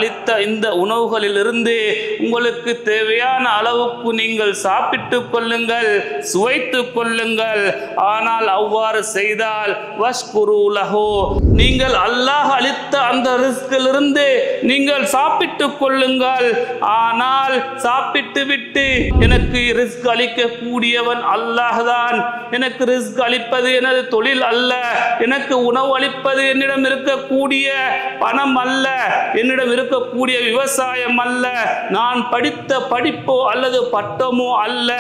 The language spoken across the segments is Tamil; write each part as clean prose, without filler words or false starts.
அளித்த இந்த உணவுகளிலிருந்து உங்களுக்கு தேவையான அளவுக்கு நீங்கள் சாப்பிட்டு கொள்ளுங்கள், சுவைத்து கொள்ளுங்கள். ஆனால் அவ்வாறு செய்தால் வஷ்குரு லஹு, நீங்கள் அல்லாஹ் அளித்த அந்த ரிஸ்கிலிருந்து நீங்கள் சாப்பிட்டு கொள்ளுங்கள். ஆனால் சாப்பிட்டு விட்டு எனக்கு ரிஸ்க் அளிக்கக்கூடியவன் அல்லாஹ் தான், எனக்கு ரிஸ்க் அளிப்பது எனது தொழில் அல்ல, எனக்கு உணவு அளிப்பது என்னிடம் இருக்கக்கூடிய பணம் அல்ல, என்னிடம் இருக்கக்கூடிய விவசாயம் அல்ல, நான் படித்த படிப்போ அல்லது பட்டமோ அல்ல.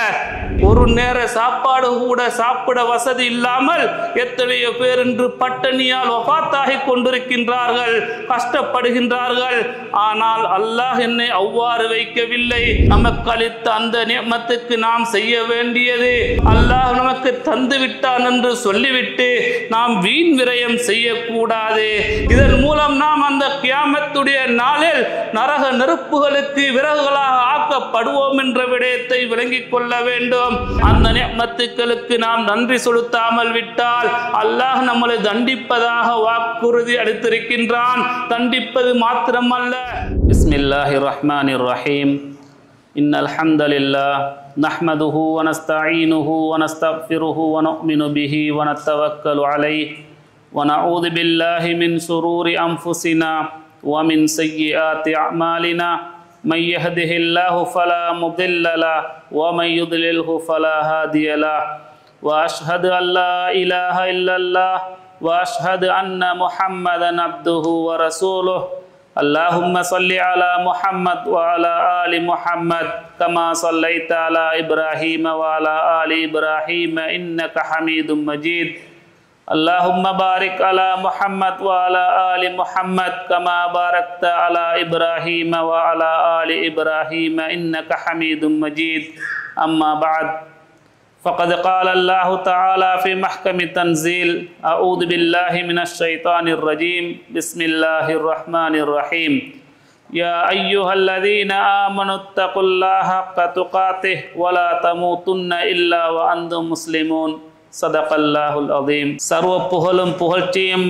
ஒரு நேர சாப்பாடு கூட சாப்பிட வசதி இல்லாமல் எத்தனையோ பேர் இன்று பட்டணியால் வஃபாத்தாகி கொண்டிருக்கின்றார்கள், கஷ்டப்படுகின்றார்கள். ஆனால் அல்லாஹ் என்னை அவ்வாறு வைக்கவில்லை. நமக்கு அளித்த அந்த நியமத்துக்கு நாம் செய்ய வேண்டியது, அல்லாஹ் நமக்கு தந்து விட்டான் என்று சொல்லிவிட்டு நாம் வீண் விரயம் செய்யக்கூடாது. இதன் மூலம் நாம் அந்த கியாமத்துடைய நாளில் நரக நெருப்புகளுக்கு விறகுகளாக ஆக்கப்படுவோம் என்ற விடயத்தை விளங்கிக் கொள்ள வேண்டும். அந்த நியமத்துக்களுக்கு நாம் நன்றி செலுத்தாமல் விட்டால் அல்லாஹ் நம்மளை தண்டிப்பதாக வாக்குறுதி அளித்திருக்கின்றான். தண்டிப்பது மாத்திரமல்ல. பிஸ்மில்லாஹிர் ரஹ்மானிர் ரஹீம். இன்னல் ஹம்தலில்லாஹ் நஹ்மதுஹு வ நஸ்தஈனுஹு வ நஸ்தக்ஃபிருஹு வ நு'மினு பிஹி வ நத்தவக்கலு அலைஹி வ நஊது பில்லாஹி மின் ஷுரூரி அன்ஃபுஸினா வ மின் ஸய்யிஆத்தி அஅமாலினா மை யஹ்திஹில்லாஹு ஃபலா முضில்ல லஹு வ மை யுض்லில்ஹு ஃபலா ஹாதிய லஹு வ அஷ்ஹது அன் லா இலாஹ இல்லல்லாஹ் வ அஷ்ஹது அன்ன முஹம்மதன் அப்துஹு வ ரசூலுஹு. اللهم صل على محمد وعلى آل محمد كما صليت على إبراهيم وعلى آل إبراهيم إنك حميد مجيد. اللهم بارك على محمد وعلى آل محمد كما باركت على إبراهيم وعلى آل إبراهيم إنك حميد مجيد. أما بعد فقد قال الله تعالى في محكم التنزيل أعوذ بالله من الشيطان الرجيم بسم الله الرحمن الرحيم يا أيها الذين آمنوا اتقوا الله حق تقاته ولا تموتن إلا وأنتم مسلمون صدق الله العظيم. சர்வ புகழும் புகழ்ச்சியும்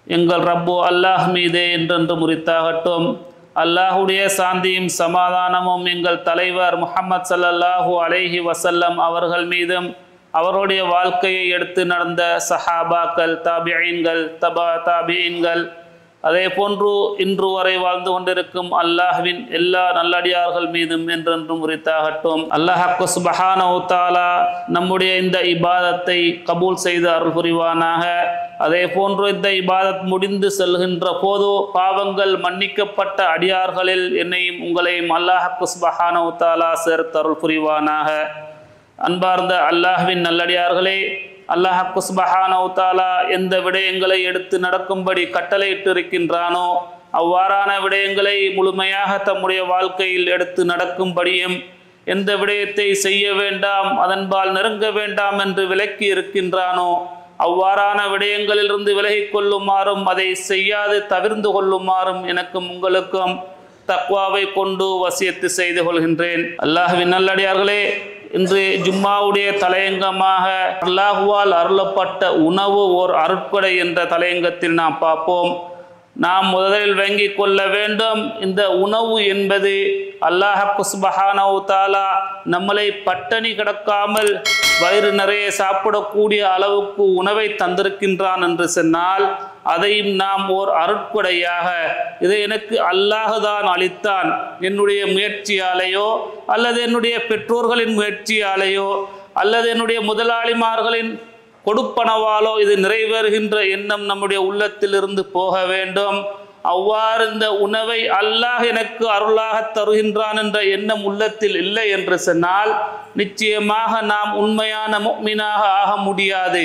எங்கள் ரப்பு அல்லாஹ் மீதே என்றென்று முறித்தாகட்டும். அல்லாஹுடைய சாந்தியும் சமாதானமும் எங்கள் தலைவர் முஹம்மது ஸல்லல்லாஹு அலைஹி வஸல்லம் அவர்கள் மீதும், அவருடைய வாழ்க்கையை எடுத்து நடந்த சஹாபாக்கள், தாபிஈன்கள், தபா தாபிஈன்கள், அதே போன்று இன்று வரை வாழ்ந்து கொண்டிருக்கும் அல்லாஹ்வின் எல்லா நல்லடியார்கள் மீதும் என்றென்றும் உரித்தாகட்டும். அல்லாஹ் சுப்ஹானஹு வ தஆலா நம்முடைய இந்த இபாதத்தை கபூல் செய்து அருள் புரிவானாக. அதே போன்று இந்த இபாதத் முடிந்து செல்கின்ற போது பாவங்கள் மன்னிக்கப்பட்ட அடியார்களில் என்னையும் உங்களையும் அல்லாஹ் சுப்ஹானஹு வ தஆலா சேர்த்து அருள் புரிவானாக. அன்பார்ந்த அல்லாஹ்வின் நல்லடியார்களே, அல்லாஹ் சுப்ஹானஹு வ தஆலா எந்த விடயங்களை எடுத்து நடக்கும்படி கட்டளையிட்டு இருக்கின்றானோ அவ்வாறான விடயங்களை முழுமையாக தம்முடைய வாழ்க்கையில் எடுத்து நடக்கும்படியும், எந்த விடயத்தை செய்ய வேண்டாம் அதன்பால் நெருங்க வேண்டாம் என்று விலக்கி இருக்கின்றானோ அவ்வாறான விடயங்களிலிருந்து விலகிக் கொள்ளுமாறும், அதை செய்யாது தவிர்ந்து கொள்ளுமாறும் எனக்கும் உங்களுக்கும் தக்வாவை கொண்டு வசியத்து செய்து கொள்கின்றேன். அல்லாஹ்வின் நல்லடியார்களே, இன்று ஜும்மாவுடைய தலையங்கமாக அல்லாஹுவால் அருளப்பட்ட உணவு ஓர் அருட்கொடை என்ற தலையங்கத்தில் நாம் பார்ப்போம். நாம் முதலில் வாங்கி கொள்ள வேண்டும், இந்த உணவு என்பது அல்லாஹ் சுப்ஹானஹு வ தஆலா நம்மளை பட்டணி கிடக்காமல் வயிறு நிறைய சாப்பிடக்கூடிய அளவுக்கு உணவை தந்திருக்கின்றான் என்று சொன்னால் அதையும் நாம் ஓர் அருட்கொடையாக, இதை எனக்கு அல்லாஹ் தான் அளித்தான், என்னுடைய முயற்சியாலேயோ அல்லது என்னுடைய பெற்றோர்களின் முயற்சியாலேயோ அல்லது என்னுடைய முதலாளிமார்களின் கொடுப்பனவாலோ இது நிறைவேறுகின்ற எண்ணம் நம்முடைய உள்ளத்திலிருந்து போக வேண்டும். அவ்வாறு இந்த உணவை அல்லாஹ் எனக்கு அருளாக தருகின்றான் என்ற எண்ணம் உள்ளத்தில் இல்லை என்று சொன்னால் நிச்சயமாக நாம் உண்மையான முஃமினாக ஆக முடியாது.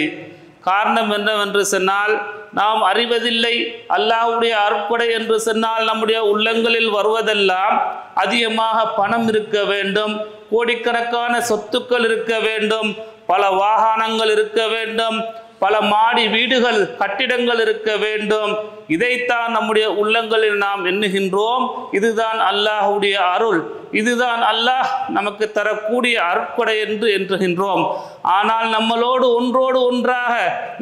காரணம் என்னவென்று சொன்னால், நாம் அறிவதில்லை. அல்லாஹ்வுடைய அருட்கொடை என்று சொன்னால் நம்முடைய உள்ளங்களில் வருவதெல்லாம் அதிகமாக பணம் இருக்க வேண்டும், கோடிக்கணக்கான சொத்துக்கள் இருக்க வேண்டும், பல வாகனங்கள் இருக்க வேண்டும், பல மாடி வீடுகள் கட்டிடங்கள் இருக்க வேண்டும். இதைத்தான் நம்முடைய உள்ளங்களில் நாம் எண்ணுகின்றோம். இதுதான் அல்லாஹ்வுடைய அருள், இதுதான் அல்லாஹ் நமக்கு தரக்கூடிய அருட்கொடை என்று எண்ணுகின்றோம். ஆனால் நம்மளோடு ஒன்றோடு ஒன்றாக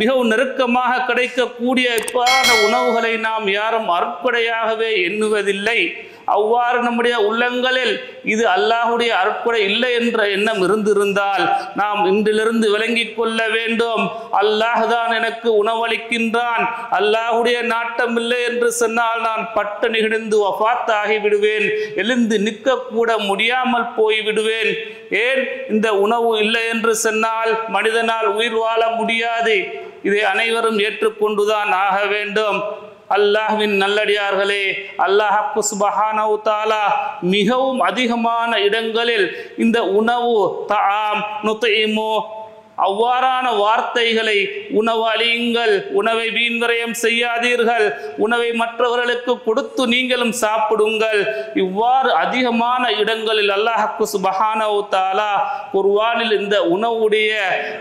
மிகவும் நெருக்கமாக கிடைக்கக்கூடிய இவ்வாறான உணவுகளை நாம் யாரும் அருட்கொடையாகவே எண்ணுவதில்லை. அவ்வாறு நம்முடைய உள்ளங்களில் இது அல்லாஹ்வுடைய அருட்கொடை இல்லை என்ற எண்ணம் இருந்திருந்தால் நாம் இன்றிலிருந்து விளங்கிக் கொள்ள வேண்டும். அல்லாஹ் தான் எனக்கு உணவளிக்கின்றான், அல்லாஹ்வுடைய நாட்டம் இல்லை என்று சொன்னால் நான் பட்டினி கிடந்து வஃபாத் ஆகி விடுவேன், எழுந்து நிற்க கூட முடியாமல் போய் விடுவேன். ஏன் இந்த உணவு இல்லை என்று சொன்னால் மனிதனால் உயிர் வாழ முடியாது. இதை அனைவரும் ஏற்றுக்கொண்டுதான் ஆக வேண்டும். அல்லாஹ்வின் நல்லடியார்களே, அல்லாஹ் சுப்ஹானஹு தஆலா மிகவும் அதிகமான இடங்களில் இந்த உணவு தஆம் நுத்இமு அவ்வாறான வார்த்தைகளை, உணவு அளியுங்கள், உணவை வீண்விரயம் செய்யாதீர்கள், உணவை மற்றவர்களுக்கு கொடுத்து நீங்களும் சாப்பிடுங்கள், இவ்வாறு அதிகமான இடங்களில் அல்லாஹ் சுப்ஹானஹு தஆலா குர்ஆனில் இந்த உணவுடைய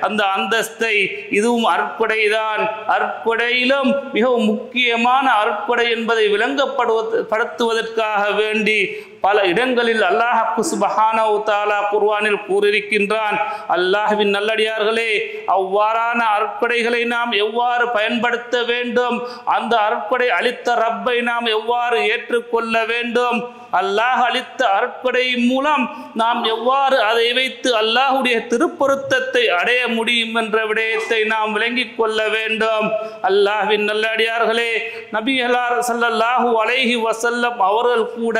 அந்த அந்தஸ்தை, இதுவும் அருட்கொடைதான், அருட்கொடையிலும் மிகவும் முக்கியமான அருட்கொடை என்பதை விளங்கப்படுத்துவதற்காக வேண்டி பல இடங்களில் அல்லாஹ் சுப்ஹானஹு தஆலா குர்ஆனில் கூறியிருக்கின்றான். அல்லாஹ்வின் நல்லடியார்களே, அவ்வாறான அருட்கொடைகளை நாம் எவ்வாறு பயன்படுத்த வேண்டும், அந்த அருட்கொடை அளித்த ரப்பை நாம் எவ்வாறு ஏற்றுக்கொள்ள வேண்டும், அல்லாஹ் அளித்த அருட்கொடை மூலம் நாம் எவ்வாறு அதை வைத்து அல்லாஹ்வுடைய திருப்பொருத்தத்தை அடைய முடியும் என்ற விடயத்தை நாம் விளங்கிக் கொள்ள வேண்டும். அல்லாஹ்வின் நல்லடியார்களே, நபிகளார் ஸல்லல்லாஹு அலைஹி வஸல்லம் அவர்கள் கூட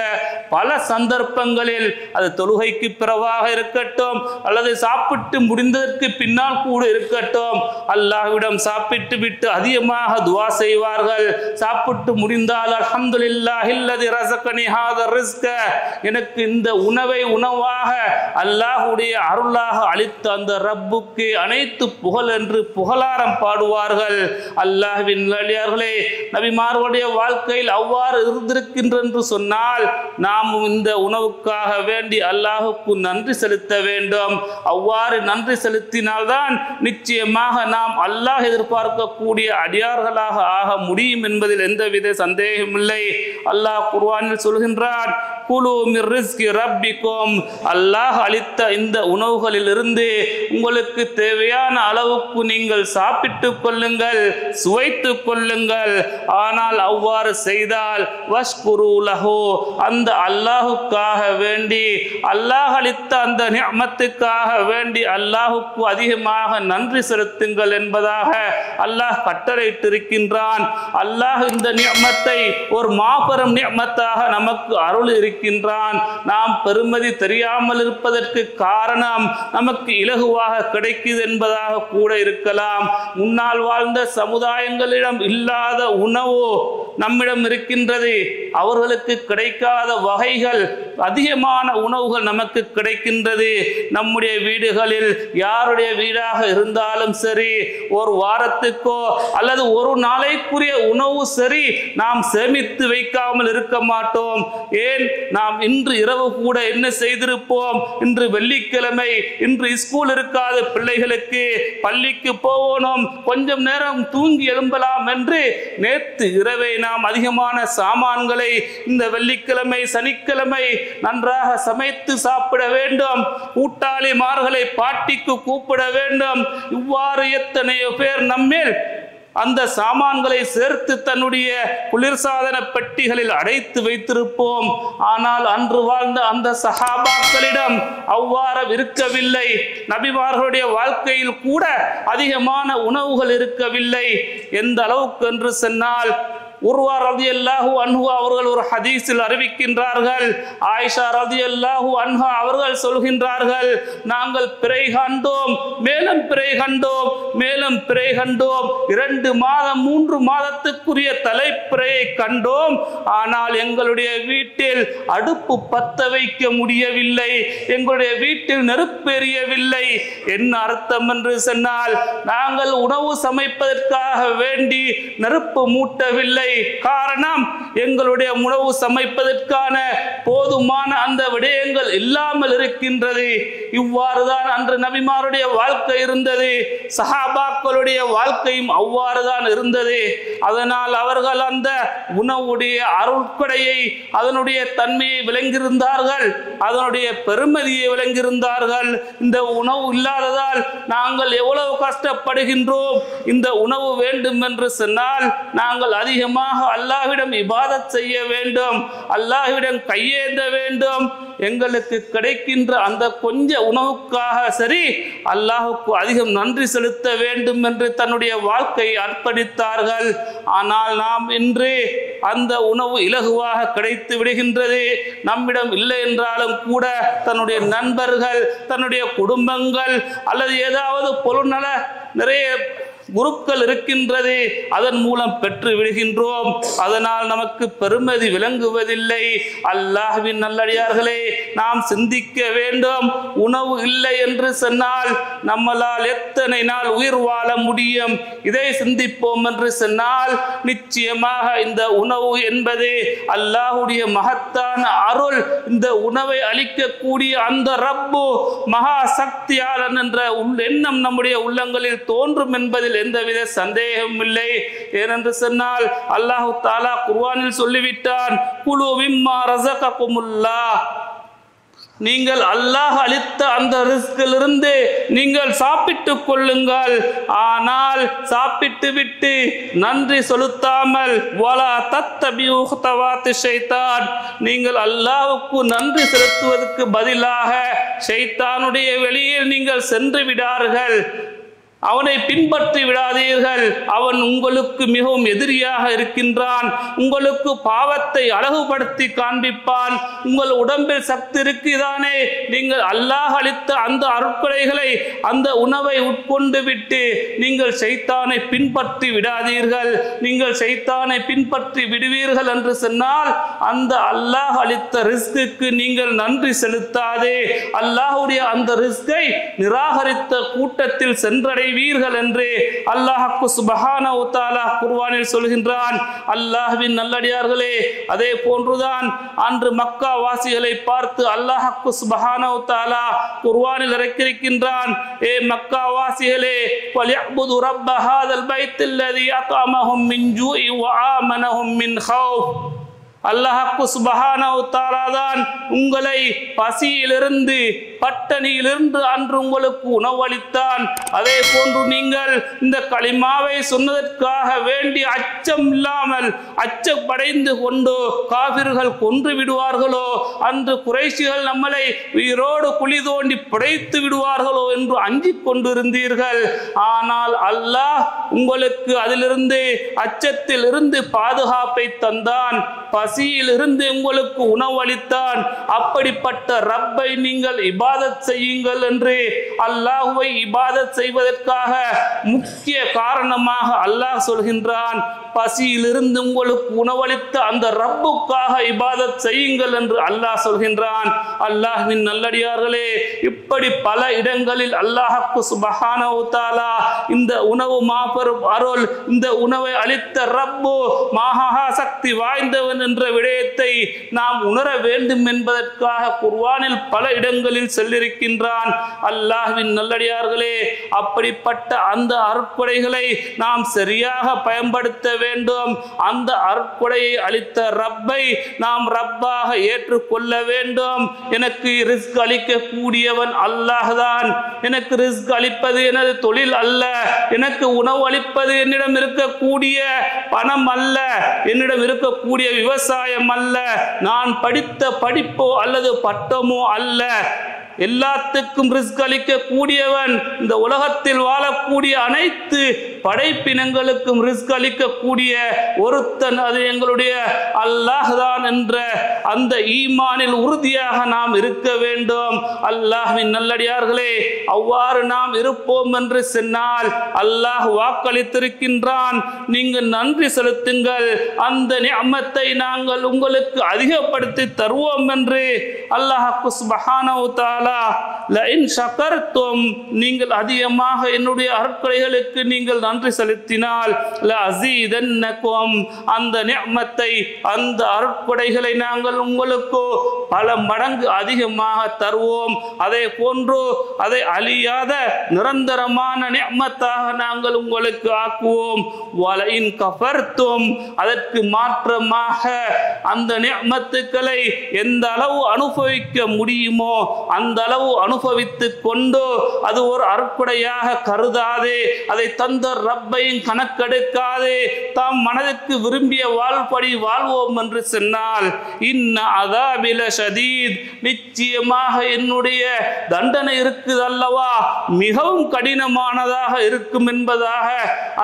பல சந்தர்ப்பங்களில் அது தொழுகைக்கு பிறவாக இருக்கட்டும் அல்லது சாப்பிட்டு முடிந்ததற்கு பின்னால் கூட இருக்கட்டும், அல்லாஹ்விடம் சாப்பிட்டு விட்டு அதிகமாக துஆ செய்வார்கள். சாப்பிட்டு முடிந்தால் அல்ஹம்துலில்லாஹில்லதி ரஸகனி ஹாதா ரிஸ்க, எனக்கு இந்த உணவை உணவாக அல்லாஹ்வுடைய அருளாக அளித்த அந்த ரப்புக்கு அனைத்து புகழ் என்று புகழாரம் பாடுவார்கள். அல்லாஹ்வின் நல்லடியார்களே, நபிமார்களுடைய வாழ்க்கையில் அவ்வாறு இருந்திருக்கின்ற என்று சொன்னால் நாம் இந்த உணவுக்காக வேண்டி அல்லாஹுக்கு நன்றி செலுத்த வேண்டும். அவ்வாறு நன்றி செலுத்தினால்தான் நிச்சயமாக நாம் அல்லாஹ் எதிர்பார்க்கக்கூடிய அடியார்களாக ஆக முடியும் என்பதில் எந்தவித சந்தேகமில்லை. அல்லாஹ் குர்ஆனில் சொல்கின்றான், குலு மிர் ரிஸ்கி ரப்பிக்கும், அல்லாஹ் அளித்த இந்த உணவுகளிலிருந்து உங்களுக்கு தேவையான அளவுக்கு நீங்கள் சாப்பிட்டுக் கொள்ளுங்கள், சுவைத்து கொள்ளுங்கள். ஆனால் அவ்வாறு செய்தால் வஷ்குரு லஹு, அந்த அல்லாஹுக்காக வேண்டி, அல்லாஹ் அளித்த அந்த நிஅமத்துக்காக வேண்டி அல்லாஹுக்கு அதிகமாக நன்றி செலுத்துங்கள் என்பதாக அல்லாஹ் கட்டளையிட்டிருக்கின்றான். அல்லாஹ் இந்த நிஅமத்தை ஒரு மாபெரும் நிஅமத்தாக நமக்கு அருள் இருக்கின்றான். நாம் பெருமதி தெரியாமல் இருப்பதற்கு காரணம் நமக்கு இலகுவாக கிடைக்குது என்பதாக கூட இருக்கலாம். முன்னால் வாழ்ந்த சமுதாயங்களிடம் இல்லாத உணவு நம்மிடம் இருக்கின்றது. அவர்களுக்கு கிடைக்காத வகைகள், அதிகமான உணவுகள் நமக்கு கிடைக்கின்றது. நம்முடைய வீடுகளில் யாருடைய வீடாக இருந்தாலும் சரி, ஒரு வாரத்துக்கோ அல்லது ஒரு நாளைக்குரிய உணவு சரி நாம் சேமித்து வைக்காமல் இருக்க மாட்டோம். ஏன், நாம் இன்று இரவு கூட என்ன செய்திருப்போம், இன்று வெள்ளிக்கிழமை, இன்று ஸ்கூல் இருக்காத பிள்ளைகளுக்கு பள்ளிக்கு போகணும், கொஞ்சம் நேரம் தூங்கி எழும்பலாம் என்று நேற்று இரவை நாம் அதிகமான சாமான்களை இந்த வெள்ளிக்கிழமை சனிக்கிழமை நன்றாக சமைத்து சாப்பிட வேண்டும், கூட்டாளிமார்களை பாட்டிக்கு கூப்பிட வேண்டும். இவ்வாறு எத்தனையோ பேர் நம்மேல் அந்த சாமான்களை சேர்த்து தன்னுடைய குளிர்சாதன பெட்டிகளில் அடைத்து வைத்திருப்போம். ஆனால் அன்று வாழ்ந்த அந்த சஹாபாக்களிடம் அவ்வாறு இருக்கவில்லை. நபிமார்களுடைய வாழ்க்கையில் கூட அதிகமான உணவுகள் இருக்கவில்லை. எந்த அளவுக்கு என்று சொன்னால், உர்வா ரலியல்லாஹு அன்ஹு அவர்கள் ஒரு ஹதீஸில் அறிவிக்கின்றார்கள், ஆயிஷா ரலியல்லாஹு அன்ஹா அவர்கள் சொல்கின்றார்கள், நாங்கள் பிறை கண்டோம், மேலும் பிறை கண்டோம், மேலும் பிறை கண்டோம், 2 மாதம் 3 மாதத்துக்குரிய தலைப்பிறையை கண்டோம். ஆனால் எங்களுடைய வீட்டில் அடுப்பு பத்த வைக்க முடியவில்லை, எங்களுடைய வீட்டில் நெருப்பு எரியவில்லை. என்ன அர்த்தம் என்று சொன்னால், நாங்கள் உணவு சமைப்பதற்காக வேண்டி நெருப்பு மூட்டவில்லை, இல்லை. காரணம், எங்களுடைய உணவு சமைப்பதற்கான போதுமான அந்த விடயங்கள் இல்லாமல் இருக்கின்றது. இவ்வாறுதான் அன்று நபிமாருடைய வாழ்க்கை இருந்தது, சஹாபாக்களுடைய வாழ்க்கையும் அவ்வாறுதான் இருந்தது. அதனால் அவர்கள் அந்த உணவுடைய அருட்கொடையை, அதனுடைய தன்மையை விளங்கியிருந்தார்கள், அதனுடைய பெருமதியை விளங்கியிருந்தார்கள். இந்த உணவு இல்லாததால் நாங்கள் எவ்வளவு கஷ்டப்படுகின்றோம். இந்த உணவு வேண்டும் என்று சொன்னால் நாங்கள் அதிகமாக அல்லாஹ்விடம் இபாதத் செய்ய வேண்டும், அல்லாஹ்விடம் கையேந்த வேண்டும். எங்களுக்கு கிடைக்கின்ற அந்த கொஞ்ச உணவுக்காக சரி அல்லாஹுக்கு அதிகம் நன்றி செலுத்த வேண்டும் என்று தன்னுடைய வாழ்க்கையை அர்ப்பணித்தார்கள். ஆனால் நாம் இன்று அந்த உணவு இலகுவாக கிடைத்து விடுகின்றது. நம்மிடம் இல்லை என்றாலும் கூட தன்னுடைய நண்பர்கள், தன்னுடைய குடும்பங்கள் அல்லது ஏதாவது பொருள்நல நிறைய குருக்கள் இருக்கின்றது, அதன் மூலம் பெற்று விடுகின்றோம். அதனால் நமக்கு பெருமதி விளங்குவதில்லை. அல்லாஹ்வின் நல்லடியார்களே, நாம் சிந்திக்க வேண்டும். உணவு இல்லை என்று சொன்னால் நம்மளால் எத்தனை நாள் உயிர் வாழ முடியும்? இதை சிந்திப்போம் என்று சொன்னால் நிச்சயமாக இந்த உணவு என்பது அல்லாஹ்வுடைய மகத்தான அருள். இந்த உணவை அளிக்கக்கூடிய அந்த ரப்பு மகா சக்தியாளன் என்ற எண்ணம் நம்முடைய உள்ளங்களில் தோன்றும் என்பதில் எந்தவித சந்தேகமும் இல்லை. ஏனென்று சொன்னால் அல்லாஹு தஆலா குர்ஆனில் சொல்லிவிட்டான், குலு மிம்மா ரஸககுமுல்லாஹ், நீங்கள் அல்லாஹ் அளித்த அந்த ரிஸ்கிலிருந்து நீங்கள் சாப்பிட்டுக் கொள்ளுங்கள். ஆனால் சாப்பிட்டு விட்டு நன்றி செலுத்தாமல் வலா தத்தபியூ குதவாத்தி ஷைத்தான், நீங்கள் அல்லாஹ்வுக்கு நன்றி செலுத்துவதற்கு பதிலாக ஷைத்தானுடைய வெளியில் நீங்கள் சென்று விடார்கள், அவனை பின்பற்றி விடாதீர்கள். அவன் உங்களுக்கு மிகவும் எதிரியாக இருக்கின்றான். உங்களுக்கு பாவத்தை அழகுபடுத்தி காண்பிப்பான். உங்கள் உடம்பில் சக்தி இருக்குதானே, நீங்கள் அல்லாஹ் அளித்த அந்த அருட்கொடைகளை, அந்த உணவை உட்கொண்டு விட்டு நீங்கள் ஷைத்தானை பின்பற்றி விடாதீர்கள். நீங்கள் ஷைத்தானை பின்பற்றி விடுவீர்கள் என்று சொன்னால் அந்த அல்லாஹ் அளித்த ரிஸ்குக்கு நீங்கள் நன்றி செலுத்தாதே, அல்லாஹ்வுடைய அந்த ரிஸ்கை நிராகரித்த கூட்டத்தில் சென்றடை வீர்கள் என்று அல்லாஹ் சுப்ஹானஹு வ தஆலா குர்ஆனில் சொல்கின்றான். அல்லாஹ்வின் நல்லடியார்களே, அதே போன்றுதான் அன்று மக்கா வாசிகளை பார்த்து அல்லாஹ் சுப்ஹானஹு வ தஆலா குர்ஆனில் இறக்கியிருக்கின்றான், ஏ மக்கா வாசிகளே, வலியஅ்புது ரப்ப ஹாதல் பைத்தில்லதி அத்அமஹும் மின் ஜூஇ வ ஆமனஹும் மின் கௌஃப். அல்லாஹ் சுப்ஹானஹு வ தஆலா தான் உங்களை பசியிலிருந்து, பட்டணியிலிருந்து அன்று உங்களுக்கு உணவளித்தான். அதே போன்று நீங்கள் இந்த களிமாவை சொன்னதற்காக வேண்டி அச்சம் இல்லாமல் அச்சப்படைந்து கொண்டு காபிர்கள் கொன்று விடுவார்களோ, அன்று குறைஷிகள் நம்மளை உயிரோடு குழி தோண்டி புடைத்து விடுவார்களோ என்று அஞ்சிக் கொண்டிருந்தீர்கள். ஆனால் அல்லாஹ் உங்களுக்கு அதிலிருந்து, அச்சத்தில் இருந்து பாதுகாப்பை தந்தான், பசியில் இருந்து உங்களுக்கு உணவளித்தான். அப்படிப்பட்ட ரப்பை நீங்கள் இபாதத் செய்யுங்கள் என்று அல்லாஹ்வை இபாதத் செய்வதற்காக முக்கிய காரணமாக அல்லாஹ் சொல்கின்றான். பசியிலிருந்து உங்களுக்கு உணவளித்த அந்த ரப்புக்காக இபாதத் செய்யுங்கள் என்று அல்லாஹ் சொல்கின்றான். அல்லாஹ்வின் நல்லடியார்களே, இப்படி பல இடங்களில் அல்லாஹ் சுப்ஹானஹு வ தஆலா இந்த உணவு மாபெரும் அருள், இந்த உணவை அளித்த ரப்பு மகா சக்தி வாய்ந்தவன் என்ற விடயத்தை நாம் உணர வேண்டும் என்பதற்காக குர்ஆனில் பல இடங்களில் சொல்லியிருக்கின்றான். அல்லாஹ்வின் நல்லடியார்களே, அப்படிப்பட்ட அந்த அருட்கொடைகளை நாம் சரியாக பயன்படுத்த வேண்டும். அந்த அருட்கொடையை அளித்த ரப்பை நாம் ரப்பாக ஏற்றுக்கொள்ள வேண்டும். எனக்கு ரிஸ்க் அளிக்கக்கூடியவன் அல்லாஹ் தான். எனக்கு ரிஸ்க் அளிப்பது எனது தொழில் அல்ல, எனக்கு உணவு அளிப்பது என்னிடம் இருக்கக்கூடிய பணம் அல்ல, என்னிடம் இருக்கக்கூடிய விவசாயம் அல்ல, நான் படித்த படிப்போ அல்லது பட்டமோ அல்ல. எல்லாத்துக்கும் ரிஸ்க் அளிக்க கூடியவன், இந்த உலகத்தில் வாழக்கூடிய அனைத்து படைப்பினங்களுக்கும் ரிஸ்க் அளிக்கக்கூடிய ஒருத்தன், அது எங்களுடைய அல்லாஹ் தான் என்ற அந்த ஈமானில் உறுதியாக நாம் இருக்க வேண்டும். அல்லாஹ்வின் நல்லடியார்களே, அவ்வாறு நாம் இருப்போம் என்று சொன்னால் அல்லாஹ் வாக்களித்திருக்கின்றான், நீங்கள் நன்றி செலுத்துங்கள், அந்த நிஅமத்தை நாங்கள் உங்களுக்கு அதிகப்படுத்தி தருவோம் என்று அல்லாஹ் சுப்ஹானஹு வ தஆலா லஇன் ஷகர்தும் நீங்கள் அதிகமாக என்னுடைய அருட்கொடைகளுக்கு நீங்கள் நன்றி செலுத்தினால் லஅஸீதன்னகும் அந்த நிஅமத்தை அந்த அருட்கொடைகளை நாங்கள் உங்களுக்கு பல மடங்கு அதிகமாக தருவோம். அதே போன்று அதை அழியாத நிரந்தரமான நிஅமத்தாக நாங்கள் உங்களுக்கு ஆக்குவோம். வலஇன் கஃபர்தும் அதற்கு மாற்றமாக அந்த நிஅமத்துக்களை எந்த அளவு அனுபவிக்க முடியுமோ அந்த அளவு அனுபவித்துக் கொண்டு அது ஒரு அருட்கொடையாக கருதாதே, அதை தந்த ரப்பையும் கணக்கெடுக்காதே, தாம் மனதிற்கு விரும்பிய வாழ்படி வாழ்வோம் என்று சொன்னால் இன்ன அஸாபி லஷதீத் நிச்சயமாக என்னுடைய தண்டனை இருக்குது அல்லவா மிகவும் கடினமானதாக இருக்கும் என்பதாக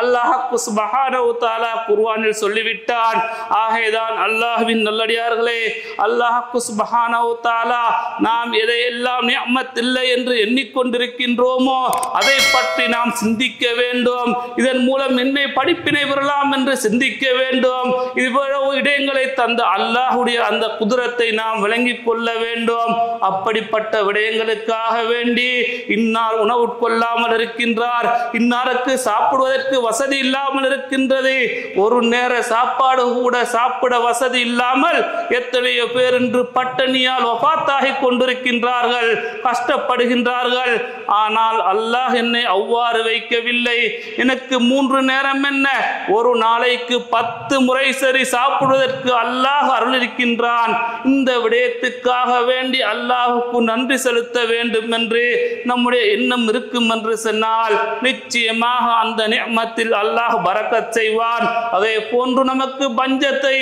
அல்லாஹ் சுப்ஹானஹு வ தஆலா குர்ஆனில் சொல்லிவிட்டான். ஆகைதான் அல்லாஹ்வின் நல்லடியார்களே, அல்லாஹ் சுப்ஹானஹு வ தஆலா நாம் எதையெல்லாம் நிஅமத் இல்லை என்று எண்ணிக்கொண்டிருக்கின்றோமோ அதை பற்றி நாம் சிந்திக்க வேண்டும். இதன் மூலம் என்னை படிப்பினை பெறலாம் என்று சிந்திக்க வேண்டும். இவ்வளவு இடங்களை தந்த அல்லாஹ்வுடைய அந்த குதிரத்தை நாம் விளங்கிக் கொள்ள வேண்டும். அப்படிப்பட்ட விடயங்களுக்காக வேண்டி இன்னார் உணவு உட்கொள்ளாமல் இருக்கின்றார், இன்னாருக்கு சாப்பிடுவதற்கு வசதி இல்லாமல் இருக்கின்றது, ஒரு நேர சாப்பாடு கூட சாப்பிட வசதி இல்லாமல் எத்தனையோ பேர் இன்று பட்டினியால் வஃபாத்தாகி கொண்டிருக்கின்றார்கள், கஷ்டப்படுகின்றார்கள். ஆனால் அல்லாஹ் என்னை அவ்வாறு வைக்கவில்லை. எனக்கு 3 நேரம் என்ன, ஒரு நாளைக்கு 10 முறை சரி சாப்பிடுவதற்கு அல்லாஹ் அருளிருக்கின்றான். இந்த விடயத்துக்காக வேண்டி அல்லாஹுக்கு நன்றி செலுத்த வேண்டும் என்று நம்முடைய எண்ணம் இருக்கும் என்று சொன்னால் நிச்சயமாக அந்த நிஅமத்தில் அல்லாஹ் பரக்கத் செய்வான். அதே போன்று நமக்கு பஞ்சத்தை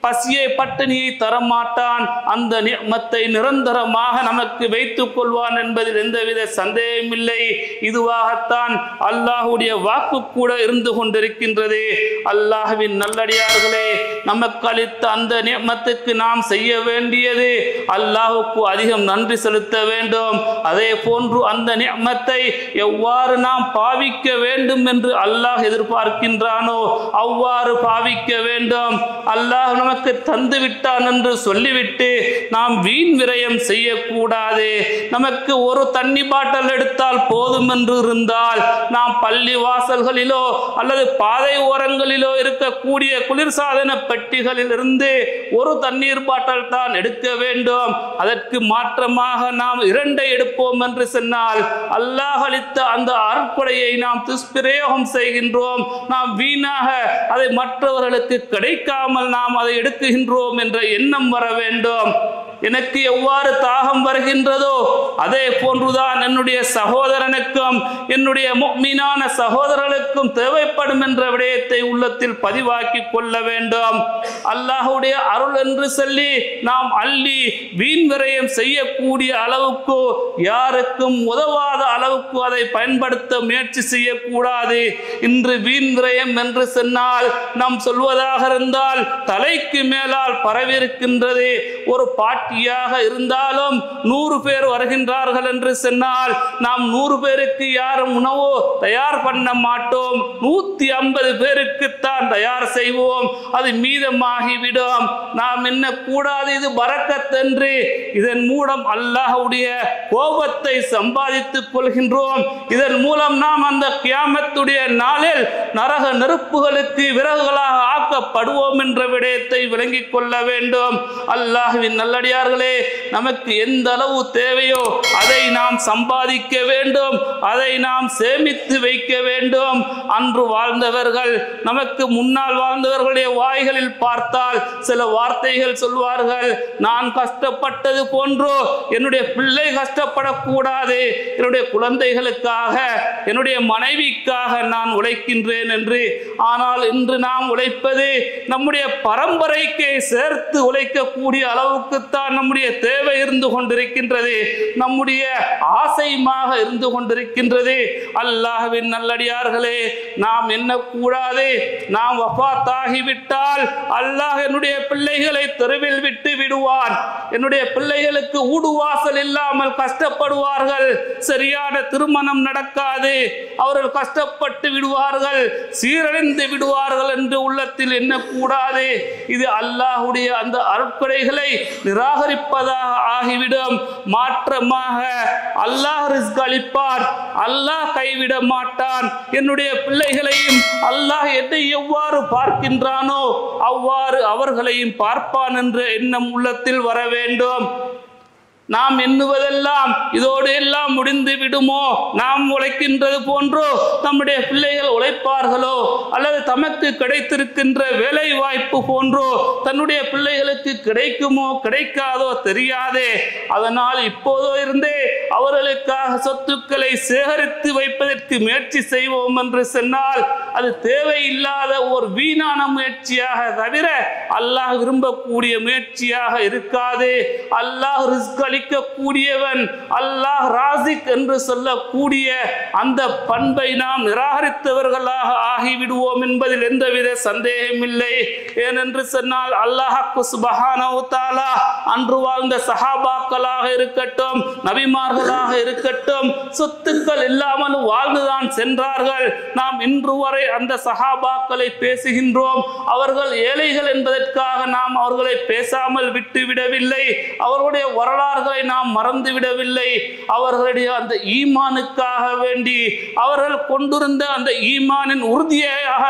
பசியை பட்டினியை தரமாட்டான், அந்த நிஅமத்தை நிரந்தரமாக நமக்கு வைத்துக் கொள்வான் என்பதில் எந்தவித சந்தேகமில்லை. இதுவாகத்தான் அல்லாஹ்வுடைய வாக்கு கூட இருந்து கொண்டிருக்கின்றது. அல்லாஹ்வின் நல்லடியார்களே, நமக்கு அளித்த அந்த நிஅமத்துக்கு நாம் செய்ய வேண்டியது அல்லாஹ்வுக்கு அதிகம் நன்றி செலுத்த வேண்டும். அதே போன்று அந்த நிஅமத்தை எவ்வாறு நாம் பாவிக்க வேண்டும் என்று அல்லாஹ் எதிர்பார்க்கின்றானோ அவ்வாறு பாவிக்க வேண்டும். அல்லாஹ் நமக்கு தந்து விட்டான் என்று சொல்லிவிட்டு நாம் வீண் விரயம் செய்யக்கூடாது. நமக்கு ஒரு தண்ணி பாட்டில் எடுத்தால் போதும் என்று இருந்தால் நாம் பள்ளி வாசல்களிலோ அல்லது பாதை ஓரங்களிலோ இருக்கக்கூடிய குளிர்சாதன பெட்டிகளில் இருந்து ஒரு தண்ணீர் பாட்டில் தான் எடுக்க வேண்டும். அதற்கு மாற்றமாக நாம் 2 எடுப்போம் என்று சொன்னால் அல்லாஹ் அளித்த அந்த அருட்கொடையை நாம் துஷ்பிரயோகம் செய்கின்றோம். நாம் வீணாக அதை மற்றவர்களுக்கு கிடைக்காமல் நாம் அதை எடுக்குகின்றோம் என்ற எண்ணம் வர வேண்டும். எனக்கு எவ்வாறு தாகம் வருகின்றதோ அதே போன்றுதான் என்னுடைய சகோதரனுக்கும் என்னுடைய முஃமினான சகோதரர்களுக்கும் தேவைப்படும் என்ற விடயத்தை உள்ளத்தில் பதிவாக்கி கொள்ள வேண்டும். அல்லாஹ்வுடைய அருள் என்று சொல்லி நாம் அள்ளி வீண் விரயம் செய்யக்கூடிய அளவுக்கு, யாருக்கும் உதவாத அளவுக்கு அதை பயன்படுத்த முயற்சி செய்யக்கூடாது. இன்று வீண் விரயம் என்று சொன்னால் நாம் சொல்வதாக இருந்தால் தலைக்கு மேலால் பரவியிருக்கின்றது. ஒரு பாட்டியாக இருந்தாலும் 100 பேர் வருகின்றார்கள் என்று சொன்னால் நாம் 100 பேருக்கு யாரும் உணவோ தயார் பண்ண மாட்டோம், 150 பேருக்கு தான் தயார் செய்வோம். அது மீதமாகிவிடும். நாம் என்ன கூடாது, இது பரக்கத் என்று இதன் மூலம் அல்லாஹ்வுடைய கோபத்தை சம்பாதித்துக் கொள்கின்றோம். இதன் மூலம் நாம் அந்த கியாமத்துடைய நாளில் நரக நெருப்புகளுக்கு விறகுகளாக ஆக்கப்படுவோம் என்ற விடயத்தை விளங்கிக் கொள்ள வேண்டும். அல்லாஹ்வின் நல்லடியார்களே, நமக்கு எந்த அளவு தேவையோ அதை நாம் சம்பாதிக்க வேண்டும், அதை நாம் சேமித்து வைக்க வேண்டும். அன்று வாழ்ந்தவர்கள், நமக்கு முன்னால் வாழ்ந்தவர்களுடைய வாய்களில் பார்த்தால் சில வார்த்தைகள் சொல்வார்கள். நான் கஷ்டப்பட்டது போன்றோ என்னுடைய பிள்ளை கஷ்டப்படக்கூடாது, என்னுடைய குழந்தைகளுக்காக என்னுடைய மனைவிக்காக நான் உழைக்கின்றேன் என்று. ஆனால் இன்று நாம் உழைப்பது நம்முடைய பரம்பரைக்கு சேர்த்து உழைக்கக்கூடிய அளவுக்குத்தான் நம்முடைய தேவை இருந்து கொண்டிருக்கின்றது, நம்முடைய ஆசைமாக இருந்து கொண்டிருக்கின்றது. அல்லாஹ்வின் நல்லடியார்களே, நாம் என்ன கூடாது, நாம் வஃபாத்தாகிவிட்டால் அல்லாஹ் என்னுடைய பிள்ளைகளை தெருவில் விட்டு விடுவான். என்னுடைய பிள்ளைகளுக்கு ஊடுவாசல் இல்லாமல் கஷ்டப்படுவார்கள், சரியான திருமணம் நடக்காது, அவர்கள் கஷ்டப்பட்டு விடுவார்கள், சீரழிந்து விடுவார்கள் என்று உள்ளத்தில் எண்ணக்கூடாது. இது அல்லாஹ்வுடைய அந்த அருட்கொடைகளை நிராகரிப்பதாக ஆகிவிடும். மாற்றமாக அல்லாஹ் ரிஸ்க் அளிப்பான், அல்லாஹ் கைவிட மாட்டான். என்னுடைய பிள்ளைகளையும் அல்லாஹ் என்னை எவ்வாறு பார்க்கின்றானோ அவ்வாறு அவர்களையும் பார்ப்பான் என்ற எண்ணம் உள்ளத்தில் வர வேண்டும். நாம் எண்ணுவதெல்லாம் இதோடு எல்லாம் முடிந்து விடுமோ, நாம் உழைக்கின்றது போன்றோ நம்முடைய பிள்ளைகள் உழைப்பார்களோ, அல்லது தமக்கு கிடைத்திருக்கின்ற வேலை வாய்ப்பு போன்றோ தன்னுடைய பிள்ளைகளுக்கு கிடைக்குமோ கிடைக்காதோ தெரியாதே. அதனால் இப்போதோ இருந்தே அவர்களுக்காக சொத்துக்களை சேகரித்து வைப்பதற்கு முயற்சி செய்வோம் என்று சொன்னால் அது தேவையில்லாத ஒரு வீணான முயற்சியாக தவிர அல்லாஹ் விரும்பக்கூடிய முயற்சியாக இருக்காது. அல்லாஹ் ரிஸ்க் அளிக்கக்கூடியவன், அல்லாஹ் ராசிக் என்று சொல்லக்கூடிய அந்த பண்பை நாம் நிராகரித்தவர்களாக ஆகிவிடுவோம் என்பதில் எந்தவித சந்தேகமில்லை. ஏனென்று சொன்னால் அல்லாஹ்வுக்கு சுப்ஹானஹு தஆலா அன்று வாழ்ந்த சஹாபாக்களாக இருக்கட்டும், நபிமார்களாக இருக்கட்டும், சொத்துக்கள் இல்லாமல் வாழ்ந்துதான் சென்றார்கள். நாம் இன்று வரை அந்த சஹாபாக்களை பேசுகின்றோம். அவர்கள் ஏழைகள் என்பதற்காக நாம் அவர்களை பேசாமல் விட்டுவிடவில்லை. அவர்களுடைய வரலாறுகளை நாம் மறந்து விடவில்லை. அவர்களுடைய அந்த ஈமானுக்காக வேண்டி அவர்கள் கொண்டிருந்த அந்த ஈமானின் உறுதியாக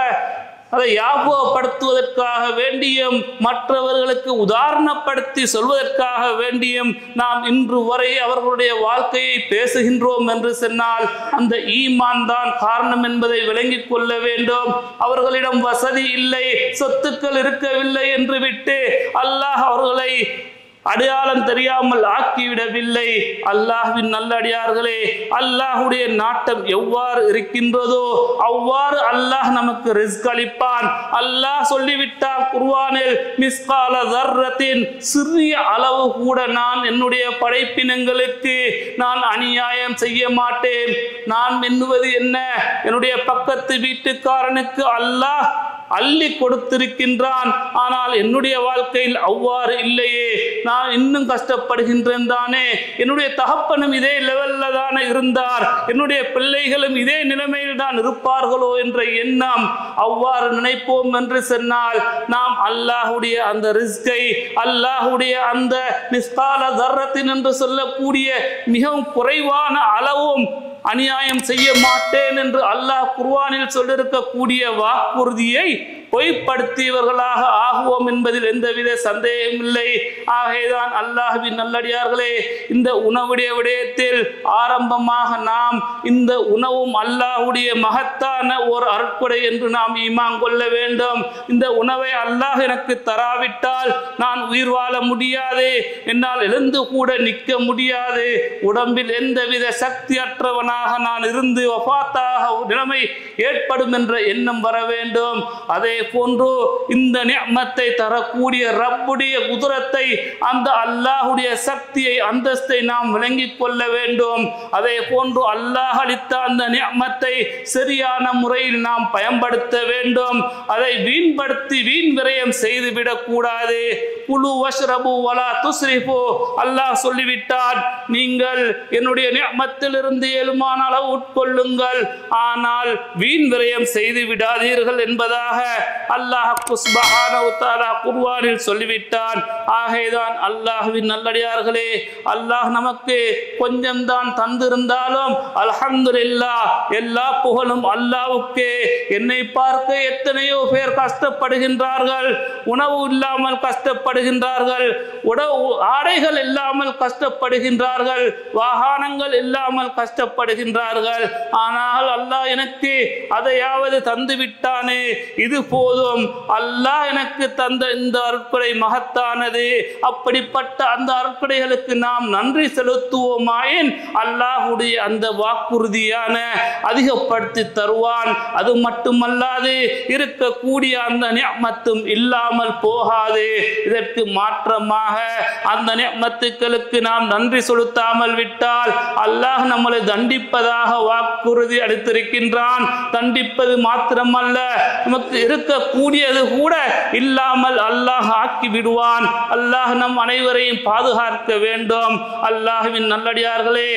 அதை ஞாபகப்படுத்துவதற்காக வேண்டியும் மற்றவர்களுக்கு உதாரணப்படுத்தி சொல்வதற்காக வேண்டியும் நாம் இன்று வரை அவர்களுடைய வாழ்க்கையை பேசுகின்றோம் என்று சொன்னால் அந்த ஈமான் தான் காரணம் என்பதை விளங்கிக் கொள்ள வேண்டும். அவர்களிடம் வசதி இல்லை, சொத்துக்கள் இருக்கவில்லை என்று விட்டு அல்லாஹ் அவர்களை அடையாளம் தெரியாமல் ஆக்கிவிடவில்லை. அல்லாஹ்வின் நல்லடியார்களே, அல்லாஹ்வுடைய நாட்டம் எவ்வாறு இருக்கின்றதோ அவ்வாறு அல்லாஹ் நமக்கு ரிஸ்க் அளிப்பான். அல்லாஹ் சொல்லிவிட்டார் குர்ஆனில், மிஸ்கால தர்ரத்தின், சிறிய அளவு கூட நான் என்னுடைய படைப்பினங்களுக்கு நான் அநியாயம் செய்ய மாட்டேன். நான் எண்ணுவது என்ன, என்னுடைய பக்கத்து வீட்டுக்காரனுக்கு அல்லாஹ் அள்ளி கொடுத்திருக்கின்றான், ஆனால் என்னுடைய வாழ்க்கையில் அவ்வாறு இல்லையே, நான் இன்னும் கஷ்டப்படுகின்றேன் தானே, என்னுடைய தகப்பனும் இதே லெவல்ல தானே இருந்தார், என்னுடைய பிள்ளைகளும் இதே நிலைமையில் தான் இருப்பார்களோ என்ற எண்ணம் அவ்வாறு நினைப்போம் என்று சொன்னால் நாம் அல்லாஹ்வுடைய அந்த ரிஸ்கை, அல்லாஹ்வுடைய அந்த மிஸ்கால தர்ரத்தின் என்று சொல்லக்கூடிய மிகவும் குறைவான அளவும் அநியாயம் செய்ய மாட்டேன் என்று அல்லாஹ் குர்ஆனில் சொல்லியிருக்கக்கூடிய வாக்குறுதியை பொய்ப்படுத்தியவர்களாக ஆகுவோம் என்பதில் எந்தவித சந்தேகமில்லை. ஆகைதான் அல்லாஹ்வின் நல்லடியார்களே, இந்த உணவுடைய விடயத்தில் ஆரம்பமாக நாம் இந்த உணவும் அல்லாஹ்வுடைய மகத்தான ஒரு அருட்கொடை என்று நாம் ஈமான் கொள்ள வேண்டும். இந்த உணவை அல்லாஹ் எனக்கு தராவிட்டால் நான் உயிர் வாழ முடியாது, என்னால் எழுந்து கூட நிற்க முடியாது, உடம்பில் எந்தவித சக்தியற்றவனாக நான் இருந்து வஃபாத்தாக நிலைமை ஏற்படும் என்ற எண்ணம் வர வேண்டும். அதே போன்று இந்த நிஅமத்தை தரக்கூடிய ரப்புடைய குதிரத்தை, அந்த அல்லாஹ்வுடைய சக்தியை, அந்தஸ்தை நாம் விளங்கிக் கொள்ள வேண்டும். அதே போன்று அல்லாஹ் அளித்த அந்த நிஅமத்தை சரியான முறையில் நாம் பயன்படுத்த வேண்டும். அதை வீண்படுத்தி வீண் விரயம் செய்துவிடக் கூடாது. குலு வஷ்ரபு வலா துஸ்ரிஃபு, அல்லாஹ் சொல்லிவிட்டார், நீங்கள் என்னுடைய நிஅமத்திலிருந்து ஏழுமான அளவு உட்கொள்ளுங்கள், ஆனால் வீண் விரயம் செய்து விடாதீர்கள் என்பதாக அல்லாஹ் சுப்ஹானஹு தஆலா குர்ஆனில் சொல்லிவிட்டான். ஆகைதான் அல்லாஹ்வின் நல்லடியார்களே, அல்லாஹ் நமக்கு கொஞ்சம் தான் தந்திருந்தாலும் அல்ஹம்துலில்லாஹ், எல்லா புகழும் அல்லாஹ்வுக்கே. என்னை பார்க்க எத்தனையோ பேர் கஷ்டப்படுகின்றார்கள், உணவு இல்லாமல் கஷ்டப்படுகின்றார்கள், ஆடைகள் இல்லாமல் கஷ்டப்படுகின்றார்கள், வாகனங்கள் இல்லாமல் கஷ்டப்படுகின்றார்கள். ஆனால் அல்லாஹ் எனக்கு அதையாவது தந்து விட்டானே, இது போதும். அல்லாஹ் எனக்கு தந்த இந்த அருட்கொடை மகத்தானது. அப்படிப்பட்ட அந்த அருட்கொடைகளுக்கு நாம் நன்றி செலுத்துவோமாயின் அல்லாஹ்வுடைய அந்த வாக்குறுதியான அதிகப்படுத்தி தருவான். அது மட்டுமல்லாது இருக்கக்கூடிய அந்த நிஅமத்தும் இல்லாமல் போகாது. இதற்கு மாற்றமாக அந்த நிஅமத்துக்களுக்கு நாம் நன்றி செலுத்தாமல் விட்டால் அல்லாஹ் நம்மளை தண்டிப்பதாக வாக்குறுதி அளித்திருக்கின்றான். தண்டிப்பது மாத்திரமல்ல, நமக்கு இருக்கக்கூடியது கூட இல்லாமல் அல்லாஹ் ஆக்கி விடுவான். அல்லாஹ் நம் அனைவரையும் பாதுகாக்க வேண்டும். அல்லாஹ்வின் நல்லடியார்களே,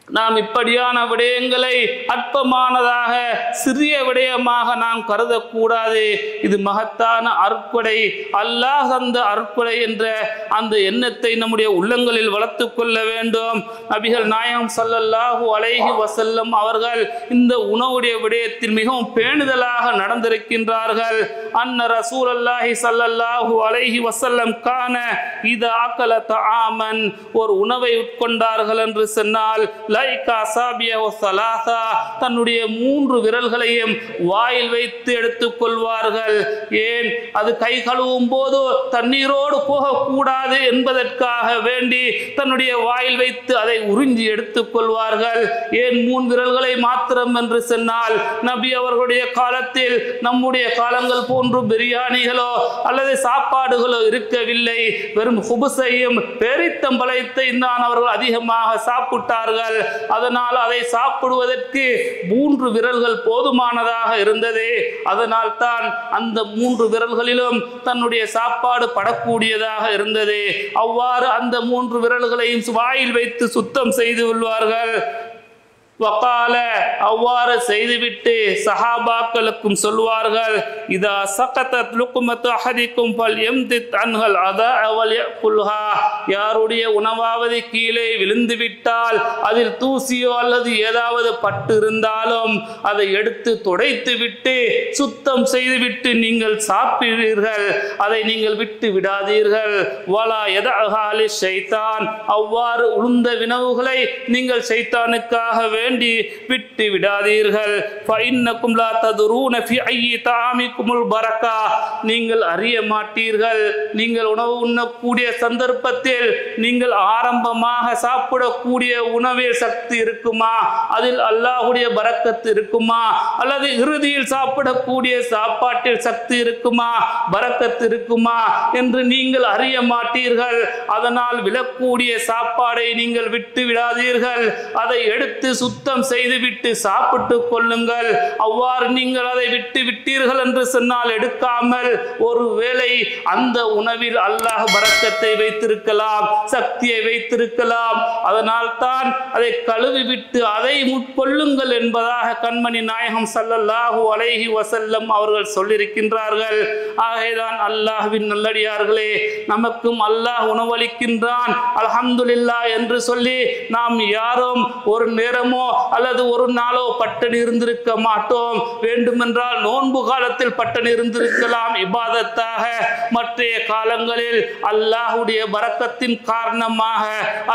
நாம் இப்படியான விடயங்களை அற்பமானதாக சிறிய விடயமாக நாம் கருதக்கூடாது. இது மகத்தான அருட்கொடை. அல்லாஹ் அந்த அருட்கொடை என்ற அந்த எண்ணத்தை நம்முடைய உள்ளங்களில் வளர்த்து கொள்ள வேண்டும். நபிகள் நாயகம் ஸல்லல்லாஹு அலைஹி வஸல்லம் அவர்கள் இந்த உணவுடைய விடயத்தில் மிகவும் பேணுதலாக நடந்திருக்கின்றார்கள். அன்ன ரசூலுல்லாஹி ஸல்லல்லாஹு அலைஹி வஸல்லம் கான இதா அகல தஆமன், ஒரு உணவை உட்கொண்டார்கள் என்று சொன்னால் தன்னுடைய 3 விரல்களையும் வாயில் வைத்து எடுத்துக் கொள்வார்கள். ஏன்? அது கை கழுவும் போது தண்ணீரோடு போகக்கூடாது என்பதற்காக வேண்டி தன்னுடைய வாயில் வைத்து அதை உறிஞ்சி எடுத்துக் கொள்வார்கள். ஏன் 3 விரல்களை மாத்திரம் என்று சொன்னால், நபி அவர்களுடைய காலத்தில் நம்முடைய காலங்கள் போன்று பிரியாணிகளோ அல்லது சாப்பாடுகளோ இருக்கவில்லை. வெறும் குபுசையும் பேரித்தம்பழத்தையும் தான் அவர்கள் அதிகமாக சாப்பிட்டார்கள். அதனால் அதை சாப்பிடுவதற்கு 3 விரல்கள் போதுமானதாக இருந்தது. அதனால் தான் அந்த 3 விரல்களிலும் தன்னுடைய சாப்பாடு படக்கூடியதாக இருந்தது. அவ்வாறு அந்த 3 விரல்களையும் வாயில் வைத்து சுத்தம் செய்து கொள்வார்கள். வகால, அவ்வாறு செய்துவிட்டு சஹாபாக்களுக்கும் சொல்வார்கள், இதா சகதத் லுக்மத்து அஹதிக்கும் ஃபல்யம்தித் அன்ஹல் அதா வல் யகுல்ஹா, யாருடைய உணவாவது கீழே விழுந்து விட்டால் அதில் தூசியோ அல்லது ஏதாவது பட்டு இருந்தாலும் அதை எடுத்து துடைத்து விட்டு சுத்தம் செய்துவிட்டு நீங்கள் சாப்பிடுவீர்கள். அதை நீங்கள் விட்டு விடாதீர்கள். வலா யதஹா லிஷைத்தான், அவ்வாறு உளுந்த வினவுகளை நீங்கள் ஷைத்தானுக்காக வேண்டி விட்டு விடாதீர்கள். நீங்கள் அறிய மாட்டீர்கள். நீங்கள் உணவு உண்ணக்கூடிய சந்தர்ப்பத்தில் நீங்கள் ஆரம்பமாக சாப்பிடக்கூடிய உணவில் சக்தி இருக்குமா, அதில் அல்லாஹ்வுடைய பரக்கத்து இருக்குமா, அல்லது இறுதியில் சாப்பிடக்கூடிய சாப்பாட்டில் சக்தி இருக்குமா, பரக்கத்து இருக்குமா என்று நீங்கள் அறிய மாட்டீர்கள். அதனால் விழக்கூடிய சாப்பாடை நீங்கள் விட்டு விடாதீர்கள். அதை எடுத்து சுத்தம் செய்துவிட்டு சாப்பிட்டு கொள்ளுங்கள். அவ்வாறு நீங்கள் அதை விட்டு விட்டீர்கள் என்று சொன்னால், எடுக்காமல் ஒருவேளை அந்த உணவில் அல்லாஹ் பரக்கத்தை வைத்திருக்கலாம், சக்தியை வைத்திருக்கலாம். அதனால் தான் அதை கழுவி விட்டு அதை உட்கொள்ளுங்கள் என்பதாக கண்மணி நாயகம் ஸல்லல்லாஹு அலைஹி வஸல்லம் அவர்கள் சொல்லியிருக்கின்றார்கள். ஆகைதான் அல்லாஹ்வின் நல்லடியார்களே, நமக்கும் அல்லாஹ் உணவளிக்கின்றான் அல்ஹம்துலில்லாஹ் என்று சொல்லி நாம் யாரும் ஒரு நேரமோ அல்லது ஒரு நாளோ பட்டினி இருந்திருக்க மாட்டோம். வேண்டுமென்றால் நோன்பு காலத்தில் பட்டினி இருந்திருக்கலாம் இபாதத்தாக. மற்ற காலங்களில் அல்லாஹ்வுடைய பரக்கத்தின் காரணமாக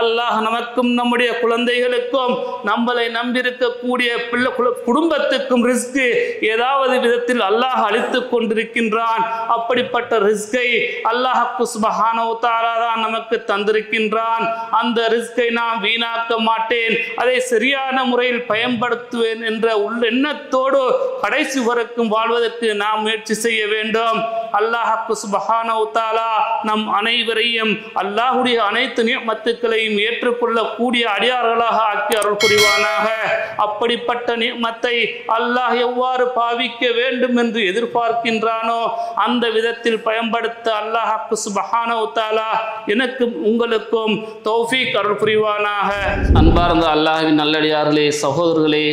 அல்லாஹ் நமக்கும் நம்முடைய குழந்தைகளுக்கும் நம்மளை நம்பியிருக்கக்கூடிய குடும்பத்துக்கும் ரிஸ்க் ஏதாவது விதத்தில் அல்லாஹ் அளித்துக் கொண்டிருக்கின்றான். அப்படிப்பட்ட ரிஸ்கை அல்லாஹ் சுப்ஹானஹு வ தஆலா தான் நமக்கு தந்திருக்கின்றான். அந்த ரிஸ்கை நாம் வீணாக்க மாட்டேன், அதை சரியான முறையில் பயன்படுத்துவேன் என்ற எண்ணத்தோடு கடைசி வரைக்கும் வாழ்வதற்கு நாம் முயற்சி செய்ய வேண்டும். அல்லாஹ் சுப்ஹானஹு வ தஆலா நம் அனைவரையும் அல்லாஹ்வுடைய அனைத்து நிஅமத்துக்களையும் ஏற்றுக்கொள்ளக்கூடிய அடியார்களாக ஆக்கி அருள் புரிவானாக. அப்படிப்பட்ட நிஅமத்தை அல்லாஹ் எவ்வாறு பாவிக்க வேண்டும் என்று எதிர்பார்க்கின்றானோ அந்த விதத்தில் பயன்படுத்த அல்லாஹ் சுப்ஹானஹு வ தஆலா எனக்கும் உங்களுக்கும் தௌஃபீக் அருள் புரிவானாக. அன்பார்ந்த அல்லாஹ்வின் நல்லடியார்களே, சகோதரர்களே,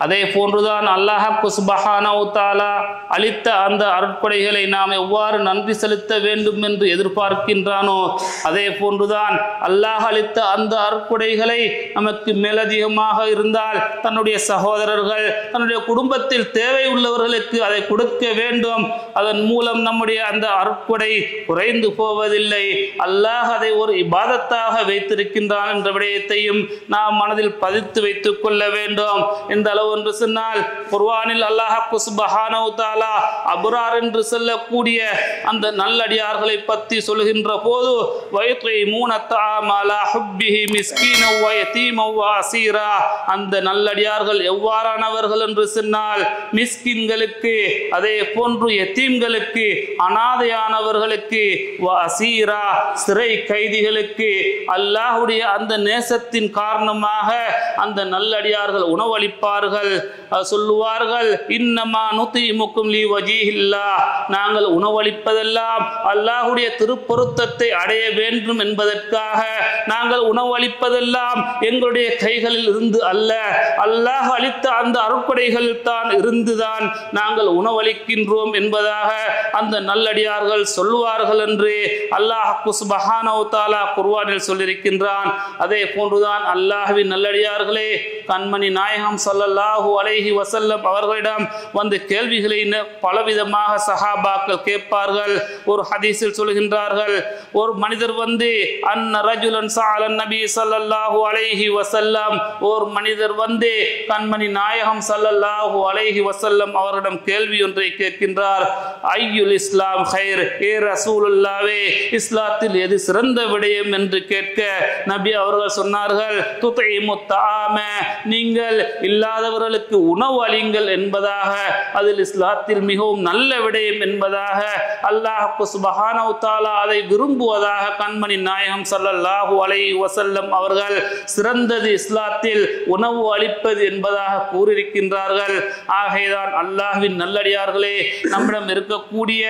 அதே போன்றுதான் அல்லாஹ் சுப்ஹானஹு வ தஆலா அளித்த அந்த அருட்கொடைகளை நாம் எவ்வாறு நன்றி செலுத்த வேண்டும் என்று எதிர்பார்க்கின்றானோ அதே போன்றுதான் அல்லாஹ் அளித்த அந்த அருட்கொடைகளை நமக்கு மேலதிகமாக இருந்தால் தன்னுடைய சகோதரர்கள், தன்னுடைய குடும்பத்தில் தேவை உள்ளவர்களுக்கு அதை கொடுக்க வேண்டும். அதன் மூலம் நம்முடைய அந்த அருட்கொடை குறைந்து போவதில்லை. அல்லாஹ் அதை ஒரு இபாதத்தாக வைத்திருக்கின்றான் என்ற விடயத்தையும் நாம் மனதில் பதித்து வைத்துக் கொள்ள வேண்டும். இந்த அளவு என்று சொன்னால், குர்ஆனில் அல்லாஹ் சுப்ஹானஹு வ தஆலா அப்ரார் என்று சொல்லக்கூடிய அந்த நல்லடியார்களை பற்றி சொல்கின்ற போது, வயத்ஈமூன தஆம அலா ஹுப்பிஹி மிஸ்கீனன் வ யதீமன் வ அஸீரா, அந்த நல்லடியார்கள் எவ்வாறானவர்கள் என்று சொன்னால், மிஸ்கின்களுக்கு, அதே போன்று யதீம்களுக்கு, அனாதையானவர்களுக்கு, வ அஸீரா சிறை கைதிகளுக்கு அல்லாஹ்வுடைய அந்த நேசத்தின் காரணமாக அந்த நல்லடியார்கள் உணவளிப்பார்கள் சொல்லுவார்கள், இன்னமா நுதிமுக்கும் லி வஜீஹில்லாஹ், நாங்கள் உணவளிப்பதெல்லாம் அல்லாஹ்வுடைய திருப்பொருத்தத்தை அடைய வேண்டும் என்பதற்காக, நாங்கள் உணவளிப்பதெல்லாம் எங்களுடைய கைகளில் இருந்து அல்ல, அல்லாஹ் அளித்த அந்த அருட்கொடைகள் தான் இருந்துதான் நாங்கள் உணவளிக்கின்றோம் என்பதாக அந்த நல்லடியார்கள் சொல்லுவார்கள் என்று அல்லாஹ் சுப்ஹானஹு வ தஆலா குர்ஆனில் சொல்லியிருக்கின்றான். அதே போன்றுதான் அல்லாஹ்வின் நல்லடியார்களே, கண்மணி நாயகம் ஸல்லல்லாஹு அலைஹி வஸல்லம் அவர்களிடம் வந்து கேள்விகளை பலவிதமாக சஹாபாக்கள் கேட்பார்கள். ஒரு ஹதீஸில் சொல்கின்றார்கள், ஒரு மனிதர் வந்து அன்ன ரஜுலன் ஸஅலன் நபி ஸல்லல்லாஹு அலைஹி வஸல்லம், ஒரு மனிதர் வந்து கண்மணி நாயகம் ஸல்லல்லாஹு அலைஹி வஸல்லம் அவரிடம் கேள்வி ஒன்றை கேட்கின்றார். ஐயுல் இஸ்லாம் கைர், ஏ ரசூலுல்லாஹ்வே, இஸ்லாத்தில் எது சிறந்த விடயம் என்று கேட்க நபி அவர்கள் சொன்னார்கள், துத்இமுத் தஆம, நீங்கள் இல்லாதவர்களுக்கு உணவு அளிங்கள் என்பதாக, அதில் இஸ்லாத்தில் மிகவும் நல்ல விடயம் என்பதாக, அல்லாஹ் சுப்ஹானஹு வ தஆலா அதை விரும்புவதாக கண்மணி நாயகம் ஸல்லல்லாஹு அலைஹி வஸல்லம் அவர்கள் சிறந்தது இஸ்லாத்தில் உணவு அளிப்பது என்பதாக கூறியிருக்கின்றார்கள். ஆகைதான் அல்லாஹ்வின் நல்லடியார்களே, நம்மிடம் இருக்கக்கூடிய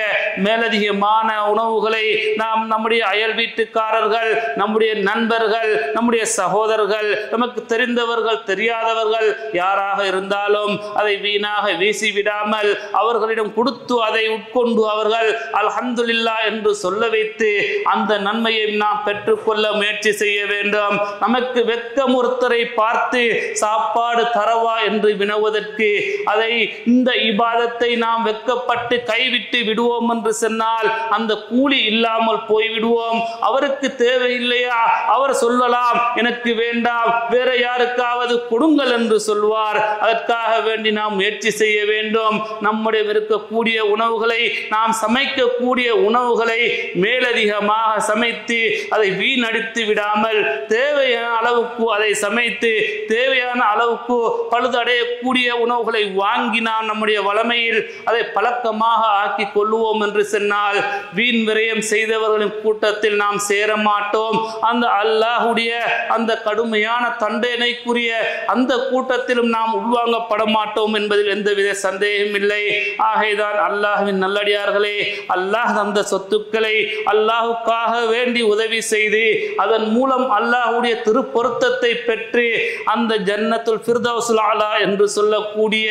மேலதிகமான உணவுகளை நாம் நம்முடைய அயல் வீட்டுக்காரர்கள், நம்முடைய நண்பர்கள், நம்முடைய சகோதரர்கள், நமக்கு தெரிந்தவர்கள் தெரியாதவர்கள் யாராக இருந்தாலும் அதை வீணாக வீசிவிடாமல் அவர்களிடம் கொடுத்து அதை உட்கொண்டு அவர்கள் அல்ஹம்துலில்லாஹ் என்று சொல்ல வைத்து அந்த நன்மையை நாம் பெற்றுக்கொள்ள முயற்சி செய்ய வேண்டும். நமக்கு வெட்கம் ஒருத்தரை பார்த்து சாப்பாடு தரவா என்று வினவுவதற்கு, அதை இந்த இபாதத்தை நாம் வெட்கப்பட்டு கைவிட்டு விடுவோம் என்று சொன்னால் அந்த கூலி இல்லாமல் போய்விடுவோம். அவருக்கு தேவையில்லையா, அவர் சொல்லலாம் எனக்கு வேண்டாம், வேற யாருக்காவது கொடுங்கள் என்று சொல்வார். அதற்காக வேண்டி நாம் முயற்சி செய்ய வேண்டும். நம்முடைய இருக்கக்கூடிய உணவுகளை, நாம் சமைக்கக்கூடிய உணவுகளை மேலதிகமாக சமைத்து அதை வீணடித்து விடாமல் தேவையான அளவுக்கு அதை சமைத்து தேவையான அளவுக்கு பழுதடையக்கூடிய உணவுகளை வாங்கி நாம் நம்முடைய வளமையில் அதை பழக்கமாக ஆக்கி கொள்ளுவோம் என்று சொன்னால் வீண் விரயம் செய்தவர்களின் கூட்டத்தில் நாம் சேர மாட்டோம். அந்த அல்லாஹ்வுடைய அந்த கடுமையான தண்டனைக்குரிய அந்த கூட்டத்திலும் நாம் உள்வாங்கப்பட மாட்டோம் என்பதில் எந்தவித சந்தேகம் இல்லை. ஆகைதான் அல்லாஹ்வின் நல்லடியார்களே, அல்லாஹ் தந்த சொத்துக்களை அல்லாஹுக்காக வேண்டி உதவி செய்து அதன் மூலம் அல்லாஹ்வுடைய திருப்பொருத்தத்தை பெற்று அந்த ஜன்னத்துல் ஃபிர்தௌஸுல் ஆலா என்று சொல்லக்கூடிய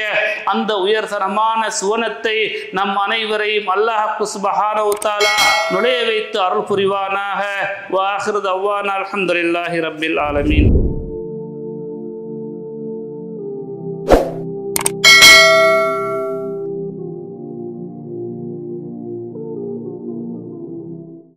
அந்த உயர்தரமான சுவனத்தை நம் அனைவரையும் அல்லாஹ் சுப்ஹானஹு வ தஆலா நுழைய வைத்து அருள் புரிவானாக. வ ஆகிரு தஅவானா அல்ஹம்துலில்லாஹி ரப்பில் ஆலமீன்.